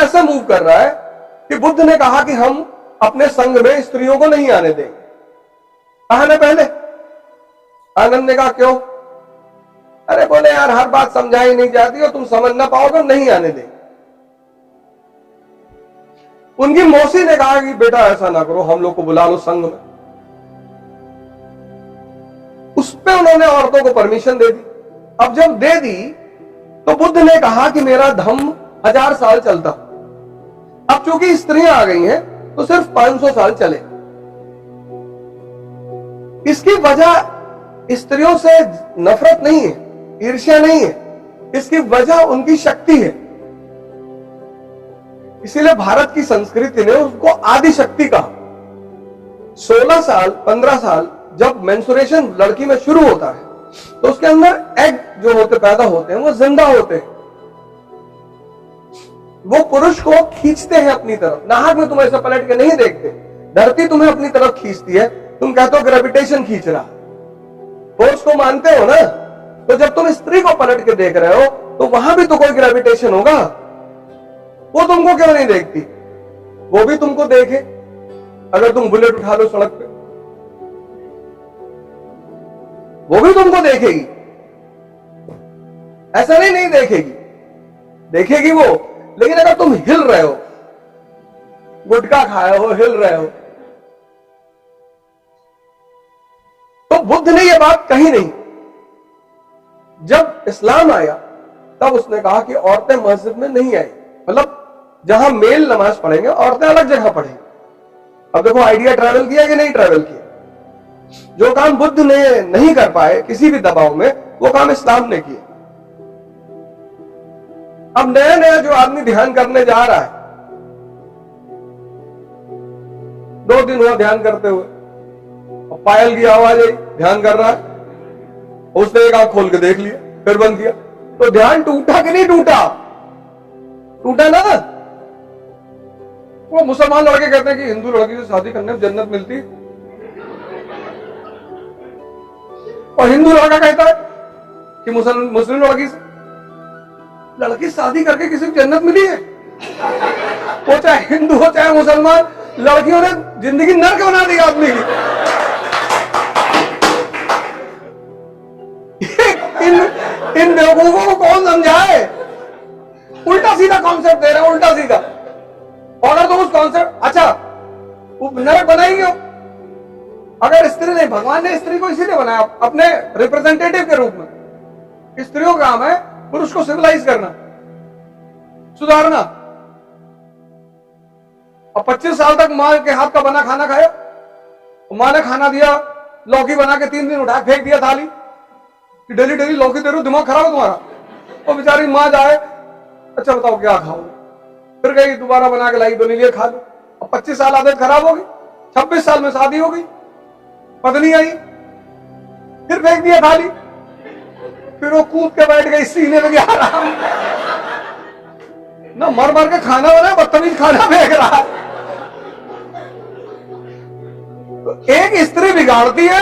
ऐसे मूव कर रहा है कि बुद्ध ने कहा कि हम अपने संघ में स्त्रियों को नहीं आने देंगे। कहा ना पहले। आनंद ने कहा क्यों? अरे बोले यार हर बात समझाई नहीं जाती और तुम समझ ना पाओगे, नहीं आने देंगे। उनकी मौसी ने कहा कि बेटा ऐसा ना करो, हम लोग को बुला लो संघ में। उस पे उन्होंने औरतों को परमिशन दे दी। अब जब दे दी तो बुद्ध ने कहा कि मेरा धम्म 1000 साल चलता, अब चूंकि स्त्रियां आ गई हैं तो सिर्फ 500 साल चले। इसकी वजह स्त्रियों से नफरत नहीं है, ईर्ष्या नहीं है, इसकी वजह उनकी शक्ति है। इसीलिए भारत की संस्कृति ने उसको आदि शक्ति कहा। 16 साल 15 साल जब मेंस्ट्रुएशन लड़की में शुरू होता है तो उसके अंदर एग जो होते पैदा होते हैं वो जिंदा होते हैं, वो पुरुष को खींचते हैं अपनी तरफ। नाहक में तुम ऐसे पलट के नहीं देखते, धरती तुम्हें अपनी तरफ खींचती है, तुम कहते हो ग्रेविटेशन खींच रहा, फोर्स को मानते हो ना। तो जब तुम स्त्री को पलट के देख रहे हो तो वहां भी तो कोई ग्रेविटेशन होगा, वो तुमको क्यों नहीं देखती? वो भी तुमको देखे। अगर तुम बुलेट उठा लो सड़क पे वो भी तुमको देखेगी, ऐसा नहीं देखेगी, देखेगी वो। लेकिन अगर तुम हिल रहे हो, गुटखा खाए हो, हिल रहे हो, तो बुद्ध ने यह बात कही नहीं। जब इस्लाम आया तब उसने कहा कि औरतें मस्जिद में नहीं आई, मतलब जहां मेल नमाज पढ़ेंगे औरतें अलग जगह पढ़ेंगी। अब देखो आइडिया ट्रैवल किया कि नहीं ट्रैवल किया? जो काम बुद्ध ने नहीं कर पाए किसी भी दबाव में, वो काम इस्लाम ने किया। अब नया नया जो आदमी ध्यान करने जा रहा है, 2 दिन हुआ ध्यान करते हुए, पायल की आवाज आई, ध्यान कर रहा है, उसने एक आंख खोल के देख लिया, फिर बंद किया, तो ध्यान टूटा कि नहीं टूटा? टूटा ना। वो मुसलमान लड़के कहते हैं कि हिंदू लड़की से शादी करने में जन्नत मिलती, और हिंदू लड़का कहता है कि मुस्लिम लड़की शादी करके किसी को जन्नत मिली है। वो चाहे हिंदू हो चाहे मुसलमान, लड़कियों ने जिंदगी नर्क बना दी आदमी की। इन बेवकूफों को कौन समझाए? उल्टा सीधा कॉन्सेप्ट दे रहे हैं, उल्टा सीधा। और अगर तुम उस कॉन्सेप्ट, अच्छा वो नरक बनाएंगे हो? अगर स्त्री नहीं, भगवान ने स्त्री को इसीलिए बनाया अपने रिप्रेजेंटेटिव के रूप में। स्त्रियों का काम है पुरुष को सिविलाइज करना, सुधारना। और 25 साल तक मां के हाथ का बना खाना खाया, मां ने खाना दिया, लौकी बना के 3 दिन उठा फेंक दिया थाली कि डेली डेली लौकी दे रहे हो, दिमाग खराब है तुम्हारा। और बेचारी मां जाए, अच्छा बताओ क्या खाओगे? फिर गई दोबारा बना के लाई, बोली लिए खा लो। अब 25 साल आदत खराब हो गई, 26 साल में शादी हो गई, पत्नी आई, फिर फेंक दिया थाली, फिर वो कूद के बैठ गई सीने में, आराम ना, मर मर के खाना बना, बदतमीज खाना फेंक रहा है। तो एक स्त्री बिगाड़ती है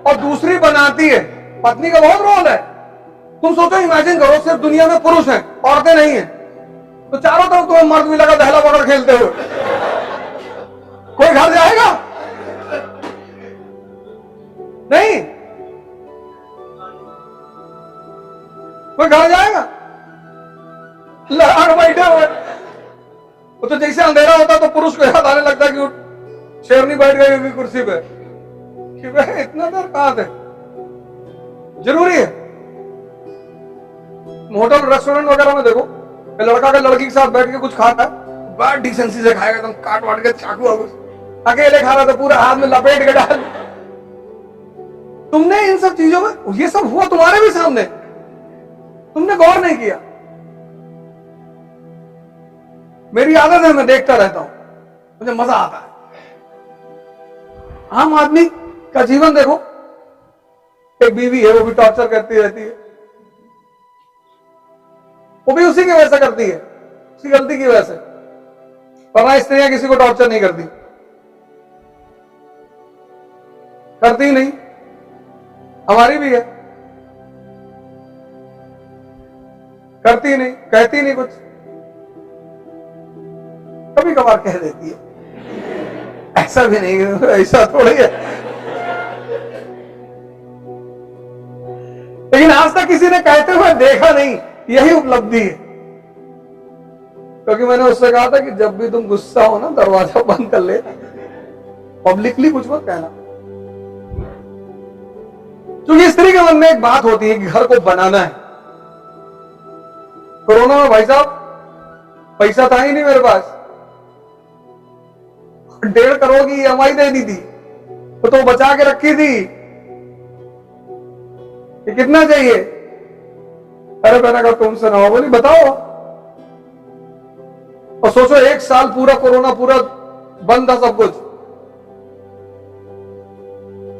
और दूसरी बनाती है। पत्नी का बहुत रोल है। तुम सोचो, इमेजिन करो सिर्फ दुनिया में पुरुष हैं, औरतें नहीं हैं, तो चारों तरफ तुम्हें मर्द भी लगा दहला पकड़ खेलते हुए, कोई घर जाएगा? नहीं, कोई घर जाएगा? लड़ाक बैठे हुए। वो तो जैसे अंधेरा होता तो पुरुष को याद आने लगता कि शेरनी बैठ गई होगी कुर्सी पे, कि भाई इतना देर कहां थे? जरूरी है। होटल रेस्टोरेंट वगैरह में देखो, लड़का का लड़की के साथ बैठ के कुछ खाता है, बड़ा डिसेंसी से खाएगा, एकदम काट वाट के चाकू, अकेले खा रहा था पूरा हाथ में लपेट के डाल। तुमने इन सब चीजों में, ये सब हुआ तुम्हारे भी सामने, तुमने गौर नहीं किया। मेरी आदत है, मैं देखता रहता हूं, मुझे मजा आता है। आम आदमी का जीवन देखो, एक बीवी है, वो भी टॉर्चर करती रहती है, वो भी उसी की वजह से करती है, उसकी गलती की वजह से। वरना स्त्रियां किसी को टॉर्चर नहीं करती, करती नहीं। हमारी भी है, करती नहीं, कहती नहीं कुछ। कभी कभार कह देती है, ऐसा भी नहीं, ऐसा थोड़ी है। लेकिन आज तक किसी ने कहते हुए देखा नहीं, यही उपलब्धि है। क्योंकि मैंने उससे कहा था कि जब भी तुम गुस्सा हो ना, दरवाजा बंद कर ले, पब्लिकली कुछ मत कहना। क्योंकि स्त्री के मन में एक बात होती है कि घर को बनाना है। कोरोना में भाई साहब पैसा था ही नहीं मेरे पास, 1.5 करोड़ की EMI दे दी थी, तो बचा के रखी थी कि कितना चाहिए। अरे मैंने कहा तुमसे ना हो, बोली बताओ। और सोचो 1 साल पूरा कोरोना पूरा बंद था सब कुछ।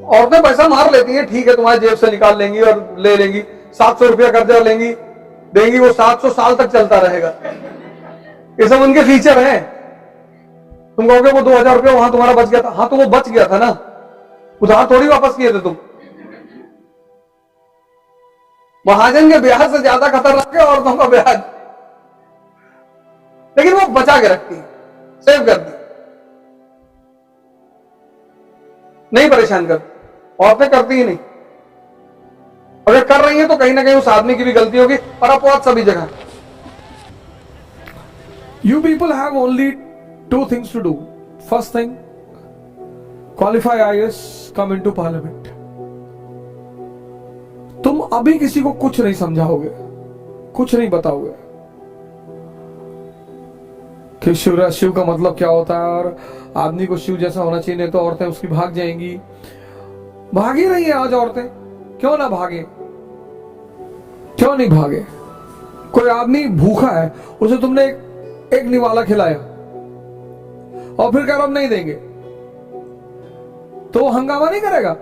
औरतें पैसा मार लेती हैं, ठीक है, तुम्हारी जेब से निकाल लेंगी और ले लेंगी, 700 रुपया कर्जा लेंगी, देंगी, वो 700 साल तक चलता रहेगा। ये सब उनके फीचर हैं। तुम कहोगे वो 2000 रुपया वहां तुम्हारा बच गया था, हाँ तो वो बच गया था ना, उधार थोड़ी वापस किए थे तुम। महाजन के ब्याज से ज्यादा खतरनाक है औरतों का ब्याज, लेकिन वो बचा के रखती है, सेव करती, नहीं परेशान करती। औरतें करती ही नहीं। अगर कर रही हैं तो कहीं ना कहीं उस आदमी की भी गलती होगी, और अपवाद सभी जगह। You people have only 2 things to do. First thing, qualify IAS, come into parliament. तुम अभी किसी को कुछ नहीं समझाओगे, कुछ नहीं बताओगे कि शिव का मतलब क्या होता है और आदमी को शिव जैसा होना चाहिए, नहीं तो औरतें उसकी भाग जाएंगी। भाग ही रही है आज औरतें, क्यों ना भागे, क्यों नहीं भागे। कोई आदमी भूखा है, उसे तुमने एक निवाला खिलाया और फिर कह रहा हम नहीं देंगे, तो वो हंगामा नहीं करेगा।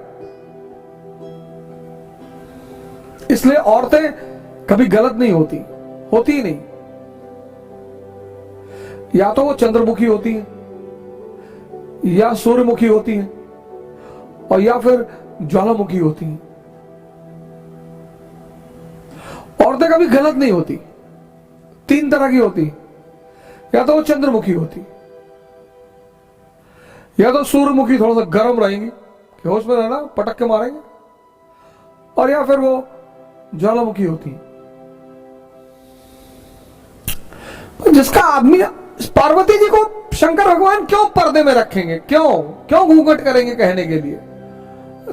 इसलिए औरतें कभी गलत नहीं होती, होती ही नहीं। या तो वो चंद्रमुखी होती है, या सूर्यमुखी होती है, और या फिर ज्वालामुखी होती है। औरतें कभी गलत नहीं होती। 3 तरह की होती, या तो वो चंद्रमुखी होती, या तो सूर्यमुखी थोड़ा सा गर्म रहेंगी कि होश में रहना, पटक के मारेंगे, और या फिर वो ज्वालामुखी होती। जिसका आदमी, पार्वती जी को शंकर भगवान क्यों पर्दे में रखेंगे, क्यों घूंघट करेंगे कहने के लिए।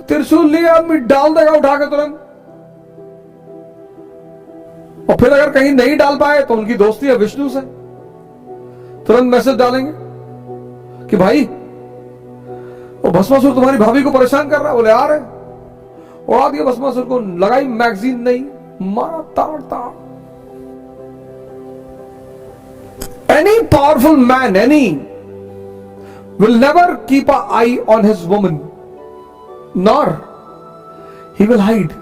त्रिशूल लिए आदमी डाल देगा उठा के तुरंत, और फिर अगर कहीं नहीं डाल पाए तो उनकी दोस्ती है विष्णु से, तुरंत मैसेज डालेंगे कि भाई वो भस्मासुर तुम्हारी भाभी को परेशान कर रहा है। बोले आ रहे, उड़ा दिया भस्मासुर को, लगाई मैगजीन, नहीं मारा ताड़ ताड़। Any powerful man, will never keep an eye on his woman, nor he will hide.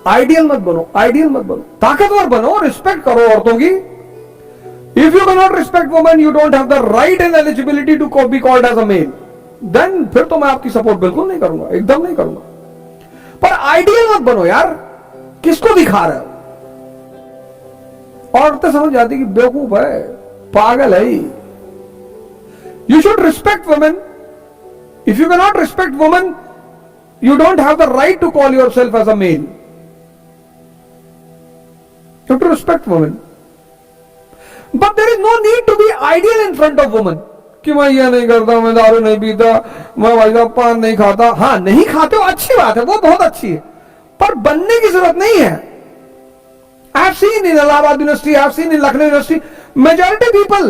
Ideal मत बनो, आइडियल मत बनो, ताकतवर बनो, रिस्पेक्ट करो औरतों की। If you cannot respect women, you don't have the right and eligibility to be called as a male. Then फिर तो मैं आपकी सपोर्ट बिल्कुल नहीं करूंगा, एकदम नहीं करूंगा। पर आइडियल मत बनो यार, किसको दिखा रहे हो। औरतें समझ जाती कि बेवकूफ है, पागल है। You should respect women. If you cannot respect women, you don't have the right to call yourself as a male. You have to respect women. But there is no need to be ideal in front of women. कि मैं ये नहीं करता, मैं दारू नहीं पीता, मैं भाई साहब पान नहीं खाता। हाँ, नहीं खाते हो, अच्छी बात है, वो बहुत अच्छी है, पर बनने की जरूरत नहीं है। I have seen in Allahabad University, I have seen in Lucknow University, majority people